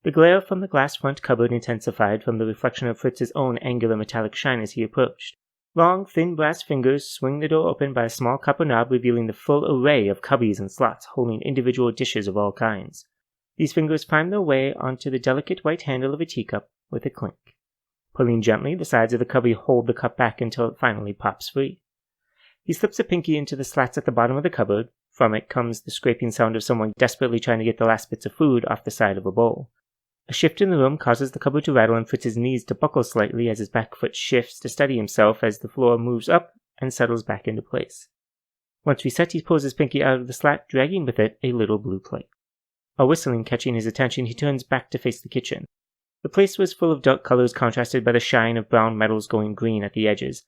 The glare from the glass front cupboard intensified from the reflection of Fritz's own angular metallic shine as he approached. Long, thin brass fingers swing the door open by a small copper knob, revealing the full array of cubbies and slots holding individual dishes of all kinds. These fingers find their way onto the delicate white handle of a teacup with a clink. Pulling gently, the sides of the cubby hold the cup back until it finally pops free. He slips a pinky into the slats at the bottom of the cupboard. From it comes the scraping sound of someone desperately trying to get the last bits of food off the side of a bowl. A shift in the room causes the cupboard to rattle and Fritz's knees to buckle slightly as his back foot shifts to steady himself as the floor moves up and settles back into place. Once reset, he pulls his pinky out of the slat, dragging with it a little blue plate. A whistling catching his attention, he turns back to face the kitchen. The place was full of dark colors contrasted by the shine of brown metals going green at the edges.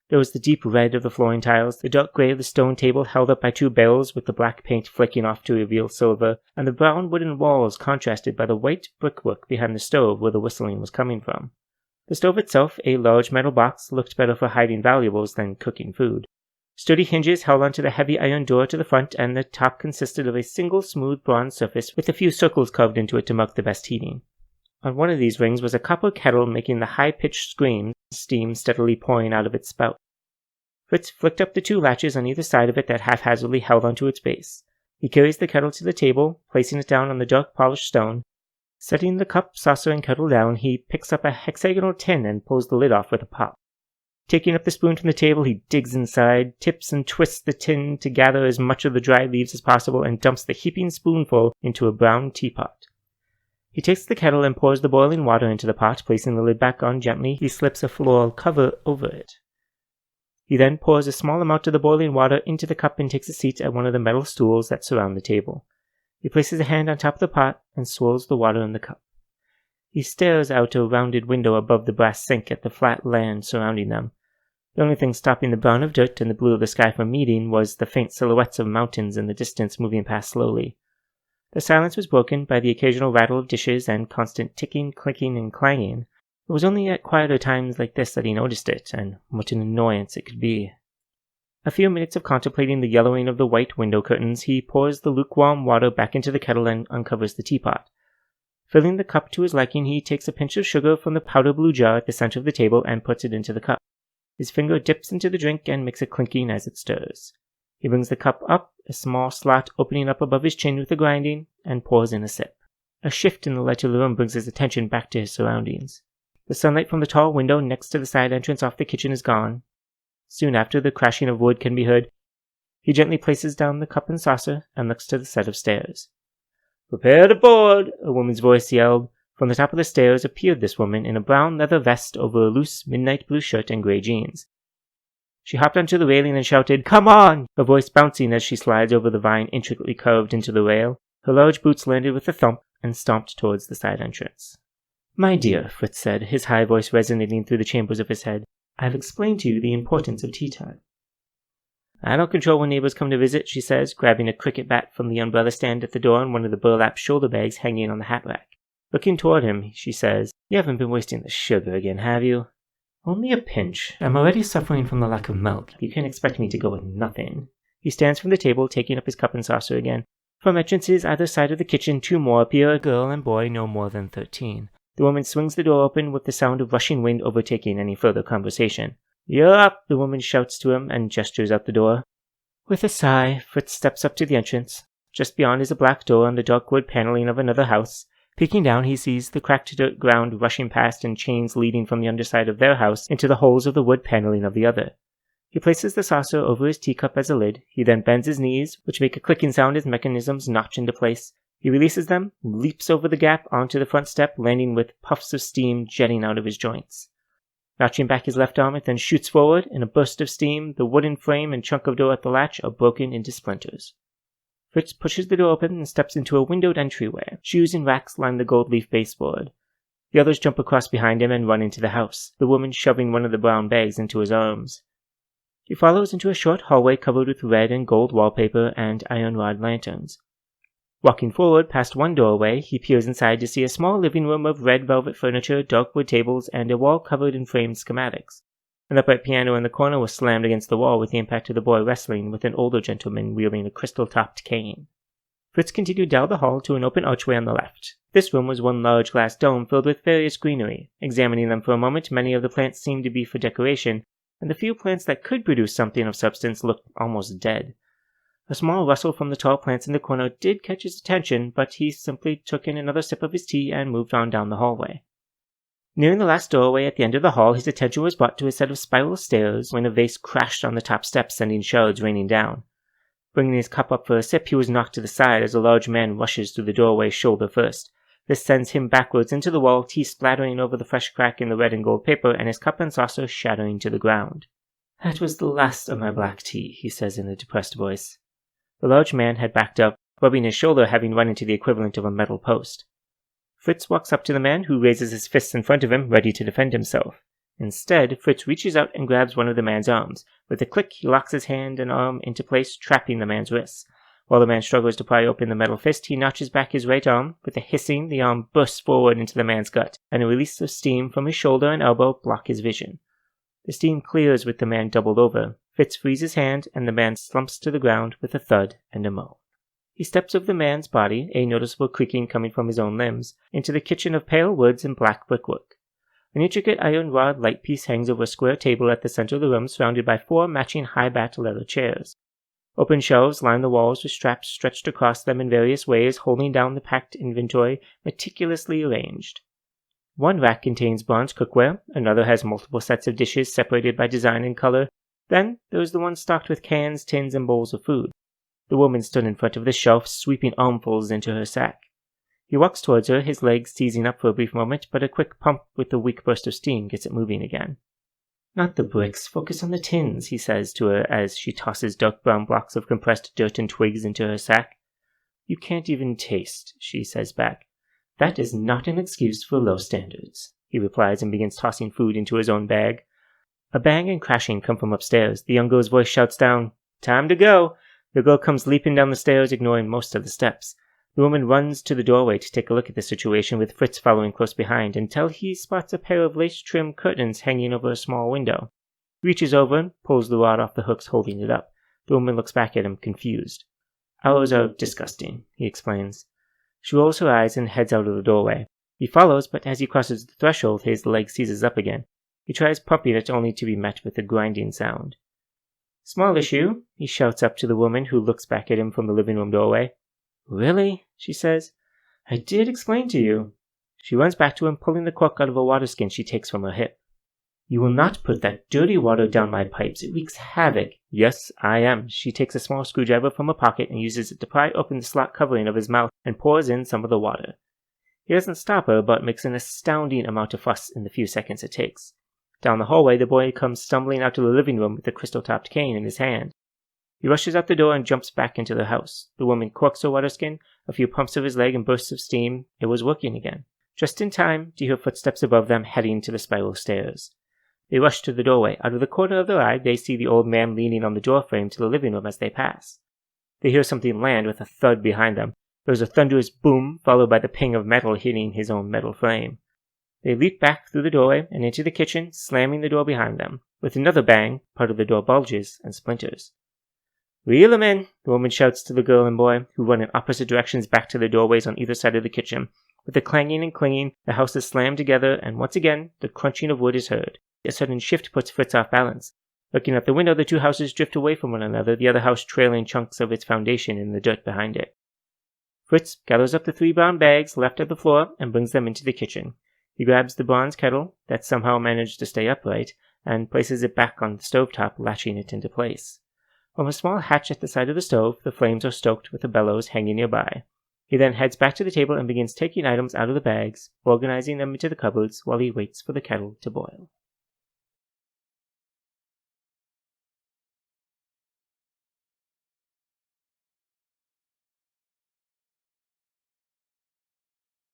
There was the deep red of the flooring tiles, the dark gray of the stone table held up by two barrels with the black paint flaking off to reveal silver, and the brown wooden walls contrasted by the white brickwork behind the stove where the whistling was coming from. The stove itself, a large metal box, looked better for hiding valuables than cooking food. Sturdy hinges held onto the heavy iron door to the front, and the top consisted of a single smooth bronze surface with a few circles carved into it to mark the best heating. On one of these rings was a copper kettle making the high-pitched scream, steam steadily pouring out of its spout. Fritz flicked up the two latches on either side of it that haphazardly held onto its base. He carries the kettle to the table, placing it down on the dark polished stone. Setting the cup, saucer, and kettle down, he picks up a hexagonal tin and pulls the lid off with a pop. Taking up the spoon from the table, he digs inside, tips and twists the tin to gather as much of the dry leaves as possible, and dumps the heaping spoonful into a brown teapot. He takes the kettle and pours the boiling water into the pot, placing the lid back on gently. He slips a floral cover over it. He then pours a small amount of the boiling water into the cup and takes a seat at one of the metal stools that surround the table. He places a hand on top of the pot and swirls the water in the cup. He stares out a rounded window above the brass sink at the flat land surrounding them. The only thing stopping the brown of dirt and the blue of the sky from meeting was the faint silhouettes of mountains in the distance moving past slowly. The silence was broken by the occasional rattle of dishes and constant ticking, clicking, and clanging. It was only at quieter times like this that he noticed it, and what an annoyance it could be. A few minutes of contemplating the yellowing of the white window curtains, he pours the lukewarm water back into the kettle and uncovers the teapot. Filling the cup to his liking, he takes a pinch of sugar from the powder blue jar at the center of the table and puts it into the cup. His finger dips into the drink and makes a clinking as it stirs. He brings the cup up, a small slot opening up above his chin with the grinding, and pours in a sip. A shift in the light of the room brings his attention back to his surroundings. The sunlight from the tall window next to the side entrance off the kitchen is gone. Soon after, the crashing of wood can be heard. He gently places down the cup and saucer and looks to the set of stairs. "Prepare to board!" a woman's voice yelled. From the top of the stairs appeared this woman in a brown leather vest over a loose midnight blue shirt and gray jeans. She hopped onto the railing and shouted, "Come on!" her voice bouncing as she slides over the vine intricately carved into the rail. Her large boots landed with a thump and stomped towards the side entrance. "My dear," Fritz said, his high voice resonating through the chambers of his head, "I've explained to you the importance of tea time." "I don't control when neighbors come to visit," she says, grabbing a cricket bat from the umbrella stand at the door and one of the burlap shoulder bags hanging on the hat rack. Looking toward him, she says, "You haven't been wasting the sugar again, have you?" "Only a pinch. I'm already suffering from the lack of milk. You can't expect me to go with nothing." He stands from the table, taking up his cup and saucer again. From entrances either side of the kitchen, two more appear, a girl and boy no more than 13. The woman swings the door open with the sound of rushing wind overtaking any further conversation. "You're up," the woman shouts to him and gestures out the door. With a sigh, Fritz steps up to the entrance. Just beyond is a black door on the dark wood paneling of another house. Peeking down, he sees the cracked dirt ground rushing past and chains leading from the underside of their house into the holes of the wood paneling of the other. He places the saucer over his teacup as a lid. He then bends his knees, which make a clicking sound as mechanisms notch into place. He releases them, leaps over the gap onto the front step, landing with puffs of steam jetting out of his joints. Notching back his left arm, it then shoots forward. In a burst of steam, the wooden frame and chunk of door at the latch are broken into splinters. Fritz pushes the door open and steps into a windowed entryway. Shoes and racks line the gold leaf baseboard. The others jump across behind him and run into the house, the woman shoving one of the brown bags into his arms. He follows into a short hallway covered with red and gold wallpaper and iron rod lanterns. Walking forward past one doorway, he peers inside to see a small living room of red velvet furniture, dark wood tables, and a wall covered in framed schematics. An upright piano in the corner was slammed against the wall with the impact of the boy wrestling with an older gentleman wielding a crystal-topped cane. Fritz continued down the hall to an open archway on the left. This room was one large glass dome filled with various greenery. Examining them for a moment, many of the plants seemed to be for decoration, and the few plants that could produce something of substance looked almost dead. A small rustle from the tall plants in the corner did catch his attention, but he simply took in another sip of his tea and moved on down the hallway. Nearing the last doorway at the end of the hall, his attention was brought to a set of spiral stairs when a vase crashed on the top steps, sending shards raining down. Bringing his cup up for a sip, he was knocked to the side as a large man rushes through the doorway shoulder first. This sends him backwards into the wall, tea splattering over the fresh crack in the red and gold paper, and his cup and saucer shattering to the ground. "That was the last of my black tea," he says in a depressed voice. The large man had backed up, rubbing his shoulder, having run into the equivalent of a metal post. Fritz walks up to the man, who raises his fists in front of him, ready to defend himself. Instead, Fritz reaches out and grabs one of the man's arms. With a click, he locks his hand and arm into place, trapping the man's wrists. While the man struggles to pry open the metal fist, he notches back his right arm. With a hissing, the arm bursts forward into the man's gut, and a release of steam from his shoulder and elbow block his vision. The steam clears with the man doubled over. Fritz frees his hand, and the man slumps to the ground with a thud and a moan. He steps over the man's body, a noticeable creaking coming from his own limbs, into the kitchen of pale woods and black brickwork. An intricate iron rod light piece hangs over a square table at the center of the room, surrounded by 4 matching high-backed leather chairs. Open shelves line the walls with straps stretched across them in various ways, holding down the packed inventory, meticulously arranged. One rack contains bronze cookware, another has multiple sets of dishes separated by design and color. Then there is the one stocked with cans, tins, and bowls of food. The woman stood in front of the shelf, sweeping armfuls into her sack. He walks towards her, his legs seizing up for a brief moment, but a quick pump with a weak burst of steam gets it moving again. "Not the bricks, focus on the tins," he says to her as she tosses dark brown blocks of compressed dirt and twigs into her sack. "You can't even taste," she says back. "That is not an excuse for low standards," he replies and begins tossing food into his own bag. A bang and crashing come from upstairs. The young girl's voice shouts down, "Time to go!" The girl comes leaping down the stairs, ignoring most of the steps. The woman runs to the doorway to take a look at the situation, with Fritz following close behind, until he spots a pair of lace-trimmed curtains hanging over a small window. He reaches over and pulls the rod off the hooks holding it up. The woman looks back at him, confused. "Ours are disgusting," he explains. She rolls her eyes and heads out of the doorway. He follows, but as he crosses the threshold, his leg seizes up again. He tries pumping it, only to be met with a grinding sound. "Small issue," he shouts up to the woman, who looks back at him from the living room doorway. "Really?" she says. "I did explain to you." She runs back to him, pulling the cork out of a water skin she takes from her hip. "You will not put that dirty water down my pipes. It wreaks havoc." "Yes, I am." She takes a small screwdriver from her pocket and uses it to pry open the slot covering of his mouth and pours in some of the water. He doesn't stop her, but makes an astounding amount of fuss in the few seconds it takes. Down the hallway, the boy comes stumbling out of the living room with the crystal-topped cane in his hand. He rushes out the door and jumps back into the house. The woman corks her water skin, a few pumps of his leg and bursts of steam. It was working again. Just in time to hear footsteps above them heading to the spiral stairs. They rush to the doorway. Out of the corner of their eye, they see the old man leaning on the doorframe to the living room as they pass. They hear something land with a thud behind them. There is a thunderous boom, followed by the ping of metal hitting his own metal frame. They leap back through the doorway and into the kitchen, slamming the door behind them. With another bang, part of the door bulges and splinters. "Reel 'em in," the woman shouts to the girl and boy, who run in opposite directions back to the doorways on either side of the kitchen. With the clanging and clinging, the house is slammed together, and once again, the crunching of wood is heard. A sudden shift puts Fritz off balance. Looking out the window, the two houses drift away from one another, the other house trailing chunks of its foundation in the dirt behind it. Fritz gathers up the 3 brown bags left at the floor and brings them into the kitchen. He grabs the bronze kettle, that somehow managed to stay upright, and places it back on the stovetop, latching it into place. From a small hatch at the side of the stove, the flames are stoked with a bellows hanging nearby. He then heads back to the table and begins taking items out of the bags, organizing them into the cupboards while he waits for the kettle to boil.